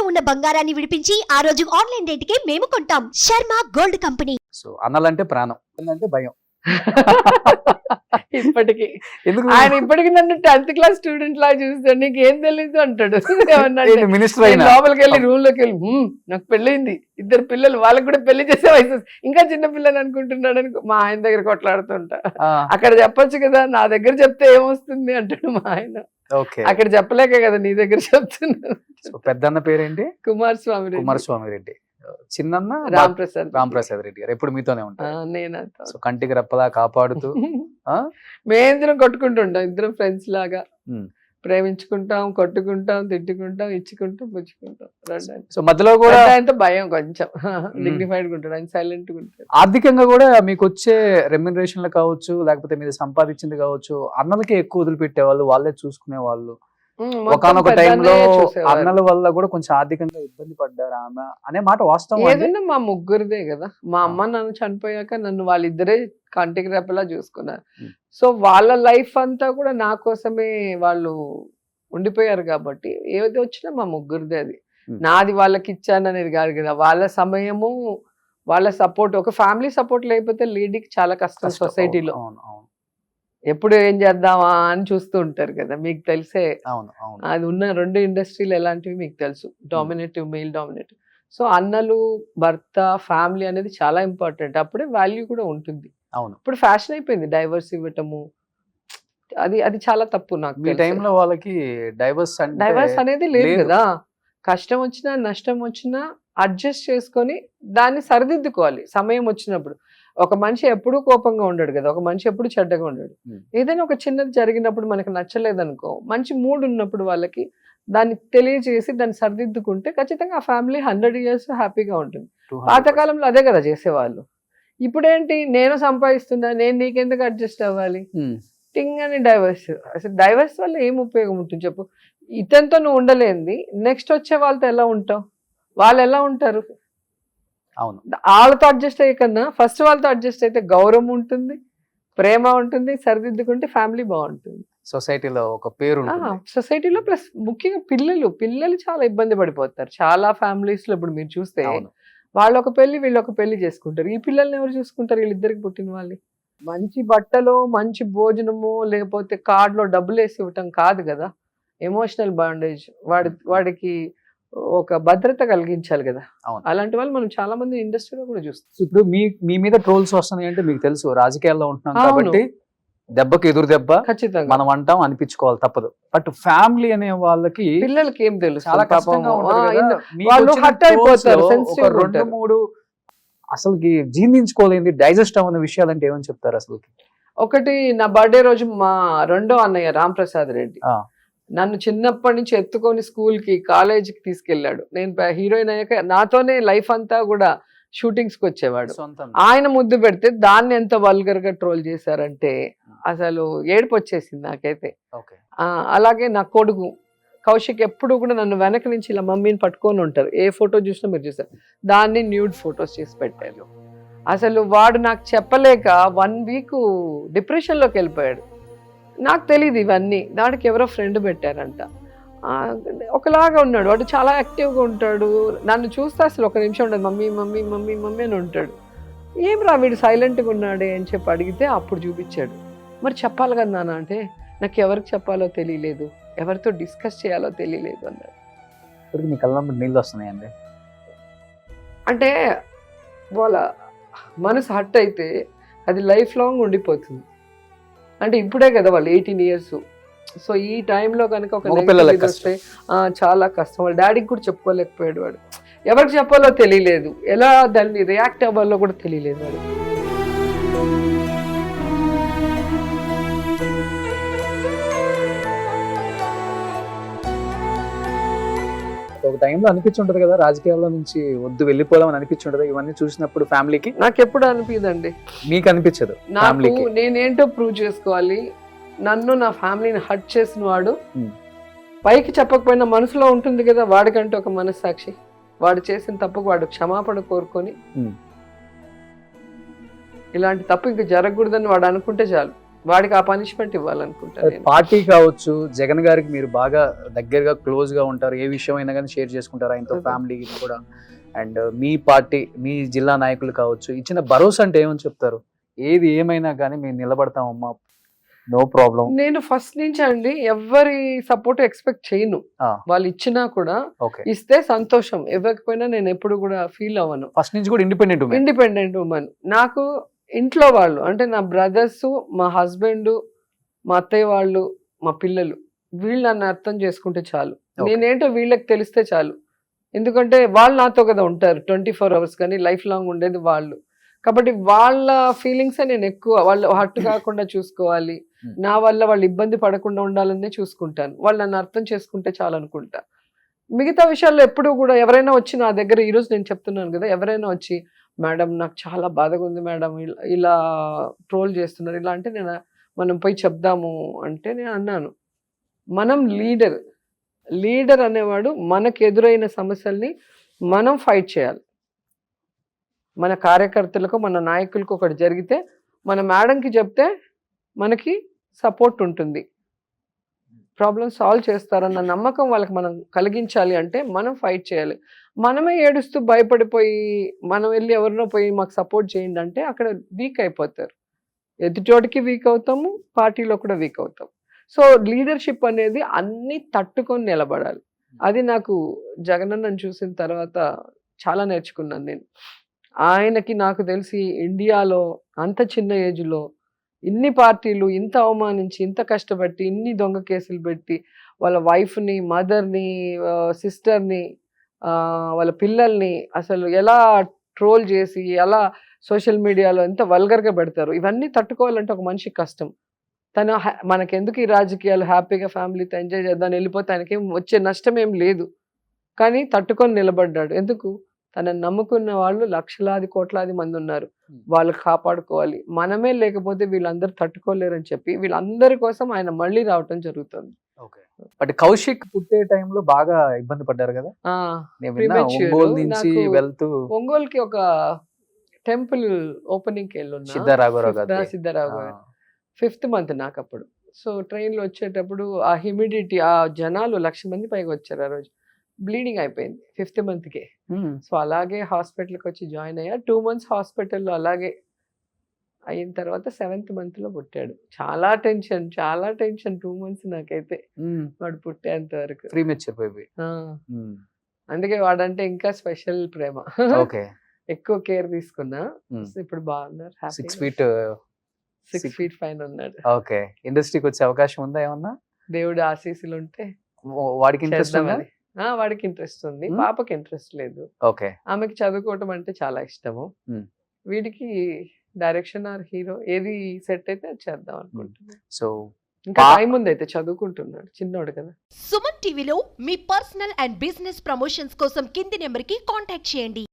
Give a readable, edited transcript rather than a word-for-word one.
ఇంట్లో ఉన్న బంగారాన్ని విడిపించి ఆ రోజు ఆన్లైన్ రేటుకే మేము కొంటాం. Sharma gold company. సో అన్నలంటే ప్రాణం, అంటే భయం. ఇప్పటికి ఎందుకు ఆయన ఇప్పటికి నన్ను 10th క్లాస్ స్టూడెంట్ లా చూస్తాడు, నీకు ఏం తెలియదు అంటాడు. మినిస్టర్ అయినా లోపలికి వెళ్ళి రూమ్ లోకి వెళ్ళి నాకు పెళ్ళైంది, 2 పిల్లలు, వాళ్ళకి కూడా పెళ్లి చేసే వయసు, ఇంకా చిన్న పిల్లలు అనుకుంటున్నాడు అని మా ఆయన దగ్గర కొట్లాడుతుంటా. అక్కడ చెప్పొచ్చు కదా, నా దగ్గర చెప్తే ఏమొస్తుంది అంటాడు మా ఆయన. అక్కడ చెప్పలేక కదా నీ దగ్గర చెప్తున్నాను. పెద్దన్న పేరేంటి? కుమారస్వామి రెడ్డి. చిన్న రాంప్రసాద్ రెడ్డి గారు ఎప్పుడు మీతోనే ఉంటారు. నేనంతా సో కంటికి రెప్పలా కాపాడుతూ మేమిద్దరం కొట్టుకుంటుంటాం, ఇద్దరం ఫ్రెండ్స్ లాగా ప్రేమించుకుంటాం, కొట్టుకుంటాం, తిట్టుకుంటాం, ఇచ్చుకుంటాం, పుచ్చుకుంటాం. సో మధ్యలో కూడా ఆయనతో భయం, కొంచెం డిగ్నిఫైడ్ గా ఉంటాడు, ఆయన సైలెంట్ గా ఉంటాడు. ఆర్థికంగా కూడా మీకు వచ్చే రెమ్యునరేషన్లు కావచ్చు, లేకపోతే మీరు సంపాదించింది కావచ్చు, అన్నలకే ఎక్కువ వదిలిపెట్టేవాళ్ళు, వాళ్ళే చూసుకునే వాళ్ళు. ఒకనొక టైంలో అన్నల వల్ల కూడా కొంచెం ఆర్థికంగా ఇబ్బంది పడ్డారు ఆమె అనే మాట వాస్తవం. ఏదైనా మా ముగ్గురిదే కదా, మా అమ్మ నాన్న చనిపోయాక నన్ను వాళ్ళిద్దరే కంటికి రెప్పలా చూసుకున్నారు. సో వాళ్ళ లైఫ్ అంతా కూడా నా కోసమే వాళ్ళు ఉండిపోయారు కాబట్టి ఏది వచ్చినా మా ముగ్గురిదే. అది నాది వాళ్ళకి ఇచ్చాను అనేది కాదు కదా, వాళ్ళ సమయము, వాళ్ళ సపోర్ట్. ఒక ఫ్యామిలీ సపోర్ట్ లేకపోతే లీడింగ్ చాలా కష్టం సొసైటీలో. ఎప్పుడు ఏం చేద్దామా అని చూస్తూ ఉంటారు కదా, మీకు తెలిసే అది ఉన్న 2 ఇండస్ట్రీలు ఎలాంటివి మీకు తెలుసు, డామినేటివ్, మెయిల్ డామినేటివ్. సో అన్నలు, భర్త, ఫ్యామిలీ అనేది చాలా ఇంపార్టెంట్, అప్పుడే వాల్యూ కూడా ఉంటుంది. ఇప్పుడు ఫ్యాషన్ అయిపోయింది డైవర్స్ ఇవ్వటము, అది చాలా తప్పు. నాకు ఈ టైంలో వాళ్ళకి డైవర్స్ అనేది లేదు కదా. కష్టం వచ్చినా నష్టం వచ్చినా అడ్జస్ట్ చేసుకొని దాన్ని సరిదిద్దుకోవాలి సమయం వచ్చినప్పుడు. ఒక మనిషి ఎప్పుడూ కోపంగా ఉండడు కదా, ఒక మనిషి ఎప్పుడు చెడ్డగా ఉండడు. ఏదైనా ఒక చిన్నది జరిగినప్పుడు మనకు నచ్చలేదనుకో, మంచి మూడ్ ఉన్నప్పుడు వాళ్ళకి దాన్ని తెలియజేసి దాన్ని సరిదిద్దుకుంటే ఖచ్చితంగా ఆ ఫ్యామిలీ 100 years హ్యాపీగా ఉంటుంది. పాతకాలంలో అదే కదా చేసేవాళ్ళు. ఇప్పుడేంటి, నేను సంపాదిస్తున్నా, నేను నీకెందుకు అడ్జస్ట్ అవ్వాలి, టింగ్ అని డైవర్స్. అసలు డైవర్స్ వల్ల ఏం ఉపయోగం ఉంటుంది చెప్పు? ఇతనితో నువ్వు ఉండలేంది, నెక్స్ట్ వచ్చే వాళ్ళతో ఎలా ఉంటావు? వాళ్ళు ఎలా ఉంటారు? వాళ్ళతో అడ్జస్ట్ అయ్యే కన్నా ఫస్ట్ వాళ్ళతో అడ్జస్ట్ అయితే గౌరవం ఉంటుంది, ప్రేమ ఉంటుంది, సరిదిద్దుకుంటే ఫ్యామిలీ బాగుంటుంది, సొసైటీలో ఒక పేరు. సొసైటీలో ప్లస్ ముఖ్యంగా పిల్లలు చాలా ఇబ్బంది పడిపోతారు. చాలా ఫ్యామిలీస్ లో ఇప్పుడు మీరు చూస్తే వాళ్ళు ఒక పెళ్లి, వీళ్ళు ఒక పెళ్లి చేసుకుంటారు. ఈ పిల్లల్ని ఎవరు చూసుకుంటారు? వీళ్ళిద్దరికి పుట్టిన వాళ్ళు. మంచి బట్టలు, మంచి భోజనము, లేకపోతే కార్డులో డబ్బులు వేసి ఇవ్వటం కాదు కదా, ఎమోషనల్ బాండేజ్, వాడికి ఒక భద్రత కలిగించాలి కదా. అలాంటి వాళ్ళు మనం చాలా మంది ఇండస్ట్రీలో కూడా చూస్తాం. ఇప్పుడు మీ మీద ట్రోల్స్ వస్తున్నాయి అంటే మీకు తెలుసు, రాజకీయాల్లో ఉంటున్నాం కాబట్టి దెబ్బకి ఎదురు దెబ్బ ఖచ్చితంగా మనం అంటాం, అనిపించుకోవాలి, తప్పదు. బట్ ఫ్యామిలీ అనే వాళ్ళకి, పిల్లలకి ఏం తెలుసు, చాలా కష్టంగా వాళ్ళు హర్ట్ అయిపోతారు. 2-3 అసలుకి జీర్ణించుకోలేంది, డైజెస్ట్ అవ్వని విషయాలు అంటే ఏమని చెప్తారు అసలుకి? ఒకటి, నా బర్త్డే రోజు మా రెండో అన్నయ్య రాంప్రసాద్ రెడ్డి నన్ను చిన్నప్పటి నుంచి ఎత్తుకొని స్కూల్కి, కాలేజీకి తీసుకెళ్ళాడు. నేను హీరోయిన్ అయ్యాక నాతోనే లైఫ్ అంతా కూడా షూటింగ్స్కి వచ్చేవాడు. ఆయన ముద్దు పెడితే దాన్ని ఎంత వల్గర్ గా ట్రోల్ చేశారంటే అసలు ఏడుపు వచ్చేసింది నాకైతే. అలాగే నా కొడుకు కౌశిక్ ఎప్పుడు కూడా నన్ను వెనక నుంచి ఇలా మమ్మీని పట్టుకొని ఉంటారు, ఏ ఫోటో చూసినా మీరు చూసారు, దాన్ని న్యూడ్ ఫొటోస్ చేసి పెట్టారు. అసలు వాడు నాకు చెప్పలేక 1 week డిప్రెషన్లోకి వెళ్ళిపోయాడు. నాకు తెలియదు ఇవన్నీ, దానికి ఎవరో ఫ్రెండ్ పెట్టారంట. ఒకలాగా ఉన్నాడు వాడు, చాలా యాక్టివ్గా ఉంటాడు. నన్ను చూస్తే అసలు ఒక నిమిషం ఉండదు, మమ్మీ మమ్మీ మమ్మీ మమ్మీ అని ఉంటాడు. ఏం రా వీడు సైలెంట్గా ఉన్నాడే అని చెప్పి అడిగితే అప్పుడు చూపించాడు. మరి చెప్పాలి కదా నాన్న అంటే, నాకు ఎవరికి చెప్పాలో తెలియలేదు, ఎవరితో డిస్కస్ చేయాలో తెలియలేదు అన్నాడు. ఇప్పుడు మీ కళ్ళంలో నీళ్ళు వస్తున్నాయండి. అంటే వాళ్ళ మనసు హర్ట్ అయితే అది లైఫ్ లాంగ్ ఉండిపోతుంది. అంటే ఇప్పుడే కదా వాళ్ళు 18 years. సో ఈ టైంలో కనుక ఒక నెగటివ్ వస్తే చాలా కష్టం. వాళ్ళ డాడీకి కూడా చెప్పుకోలేకపోయాడు వాడు, ఎవరికి చెప్పాలో తెలియలేదు, ఎలా దాన్ని రియాక్ట్ అవ్వాలో కూడా తెలియలేదు వాడు. ఒక టైంలో అనిపించుంటది కదా, రాజకీయాల్లో నుంచి వద్దు వెళ్ళిపోదామని అనిపించుంటది ఇవన్నీ చూసినప్పుడు ఫ్యామిలీకి? నాకు ఎప్పుడు అనిపించదండి. మీకు అనిపించదు? నాకు నేనేంటో ప్రూవ్ చేసుకోవాలి, నన్ను నా ఫ్యామిలీని హర్ట్ చేసిన వాడు పైకి చెప్పకపోయినా మనసులో ఉంటుంది కదా, వాడికంటే ఒక మనస్సాక్షి, వాడు చేసిన తప్పుకు వాడు క్షమాపణ కోరుకొని ఇలాంటి తప్పు ఇంక జరగకూడదని వాడు అనుకుంటే చాలు. వాడికి ఆ పనిష్మెంట్ ఇవ్వాలనుకుంటా నేను. పార్టీ కావచ్చు, జగన్ గారికి మీరు బాగా దగ్గరగా క్లోజ్ గా ఉంటారు, ఏ విషయం అయినా కానీ షేర్ చేసుకుంటారు ఆయనతో, ఫ్యామిలీ కూడా. అండ్ మీ పార్టీ, మీ జిల్లా నాయకులు కావచ్చు, ఇచ్చిన భరోసా అంటే ఏమని చెప్తారు? ఏది ఏమైనా కానీ మేము నిలబడతామమ్మా, నో ప్రాబ్లం. నేను ఫస్ట్ నుంచి అండి ఎవరి సపోర్ట్ ఎక్స్పెక్ట్ చేయను. వాళ్ళు ఇచ్చినా కూడా ఇస్తే సంతోషం, ఇవ్వకపోయినా నేను ఎప్పుడు కూడా ఫీల్ అవ్వను. ఫస్ట్ నుంచి కూడా ఇండిపెండెంట్ ఉమెన్. నాకు ఇంట్లో వాళ్ళు అంటే నా బ్రదర్స్, మా హస్బెండ్, మా అత్తయ్య వాళ్ళు, మా పిల్లలు, వీళ్ళు నన్ను అర్థం చేసుకుంటే చాలు. నేనేంటో వీళ్ళకి తెలిస్తే చాలు. ఎందుకంటే వాళ్ళు నాతో కదా ఉంటారు 24 hours, కానీ లైఫ్ లాంగ్ ఉండేది వాళ్ళు. కాబట్టి వాళ్ళ ఫీలింగ్సే నేను ఎక్కువ, వాళ్ళు హర్ట్ కాకుండా చూసుకోవాలి, నా వల్ల వాళ్ళు ఇబ్బంది పడకుండా ఉండాలనే చూసుకుంటాను. వాళ్ళు నన్ను అర్థం చేసుకుంటే చాలు అనుకుంటా. మిగతా విషయాల్లో ఎప్పుడు కూడా ఎవరైనా వచ్చి నా దగ్గర, ఈరోజు నేను చెప్తున్నాను కదా, ఎవరైనా వచ్చి మేడం నాకు చాలా బాధగా ఉంది మేడం, ఇలా ట్రోల్ చేస్తున్నారు ఇలా అంటే, నేను మనం పోయి చెప్దాము అంటే నేను అన్నాను, మనం లీడర్ అనేవాడు మనకు ఎదురైన సమస్యల్ని మనం ఫైట్ చేయాలి. మన కార్యకర్తలకు, మన నాయకులకు ఒకటి జరిగితే మన మేడంకి చెప్తే మనకి సపోర్ట్ ఉంటుంది, ప్రాబ్లం సాల్వ్ చేస్తారన్న నమ్మకం వాళ్ళకి మనం కలిగించాలి. అంటే మనం ఫైట్ చేయాలి. మనమే ఏడుస్తూ భయపడిపోయి మనం వెళ్ళి ఎవరినో పోయి మాకు సపోర్ట్ చేయండి అంటే అక్కడ వీక్ అయిపోతారు. ఎదుటోటికి వీక్ అవుతాము, పార్టీలో కూడా వీక్ అవుతాం. సో లీడర్షిప్ అనేది అన్ని తట్టుకొని నిలబడాలి. అది నాకు జగనన్నను చూసిన తర్వాత చాలా నేర్చుకున్నాను నేను. ఆయనకి నాకు తెలిసి ఇండియాలో అంత చిన్న ఏజ్లో ఇన్ని పార్టీలు ఇంత అవమానించి, ఇంత కష్టపట్టి, ఇన్ని దొంగ కేసులు పెట్టి, వాళ్ళ వైఫ్ని, మదర్ని, సిస్టర్ని, వాళ్ళ పిల్లల్ని అసలు ఎలా ట్రోల్ చేసి, ఎలా సోషల్ మీడియాలో ఎంత వల్గర్గా పెడతారు. ఇవన్నీ తట్టుకోవాలంటే ఒక మనిషికి కష్టం. తను మనకెందుకు ఈ రాజకీయాలు, హ్యాపీగా ఫ్యామిలీతో ఎంజాయ్ చేద్దాం వెళ్ళిపోతే ఆయనకేం వచ్చే నష్టం ఏం లేదు, కానీ తట్టుకొని నిలబడ్డాడు. ఎందుకు? తనని నమ్ముకున్న వాళ్ళు లక్షలాది కోట్లాది మంది ఉన్నారు, వాళ్ళు కాపాడుకోవాలి. మనమే లేకపోతే వీళ్ళందరూ తట్టుకోలేరని చెప్పి వీళ్ళందరి కోసం ఆయన మళ్ళీ రావటం జరుగుతుంది. బట్ కౌశిక్ పుట్టే టైంలో బాగా ఇబ్బంది పడ్డారు కదా, ఒంగోలుకి ఒక టెంపుల్ ఓపెనింగ్ కి వెళ్ళున్నా, సిద్ధరాఘవ 5th month నాకు అప్పుడు. సో ట్రైన్లో వచ్చేటప్పుడు ఆ హ్యూమిడిటీ, ఆ జనాలు 1,00,000 మంది పైగా వచ్చారు. ఆ రోజు బ్లీడింగ్ అయిపోయింది 5th month కే. సో అలాగే హాస్పిటల్కి వచ్చి జాయిన్ అయ్యా. 2 months హాస్పిటల్లో అలాగే అయిన తర్వాత 7th month లో పుట్టాడు. చాలా టెన్షన్ 2 months నాకైతే, వాడు పుట్టేంత వరకు. అందుకే వాడంటే ఇంకా స్పెషల్ ప్రేమ, ఎక్కువ కేర్ తీసుకున్నా. ఇప్పుడు బాగున్నారు, 6 feet పైన ఉన్నాడు. ఓకే, ఇండస్ట్రీకి వచ్చే అవకాశం ఉందా ఏమన్నా? దేవుడు ఆశీస్సులు ఉంటే వాడికి ఇంట్రెస్ట్ ఉందా? వాడికి ఇంట్రెస్ట్ ఉంది, పాపకి ఇంట్రెస్ట్ లేదు. ఓకే, ఆమెకి చదువుకోవటం అంటే చాలా ఇష్టము. వీడికి డైరెక్షన్ ఆర్ హీరో ఏది సెట్ అయితే అది చేద్దాం అనుకుంటున్నాను. సో ఇంకా టైం ఉంది, అయితే చదువుకుంటున్నాడు, చిన్నోడు కదా. సుమన్ టీవీలో మీ పర్సనల్ అండ్ బిజినెస్ ప్రమోషన్స్ కోసం కింది నెంబర్కి కాంటాక్ట్ చేయండి.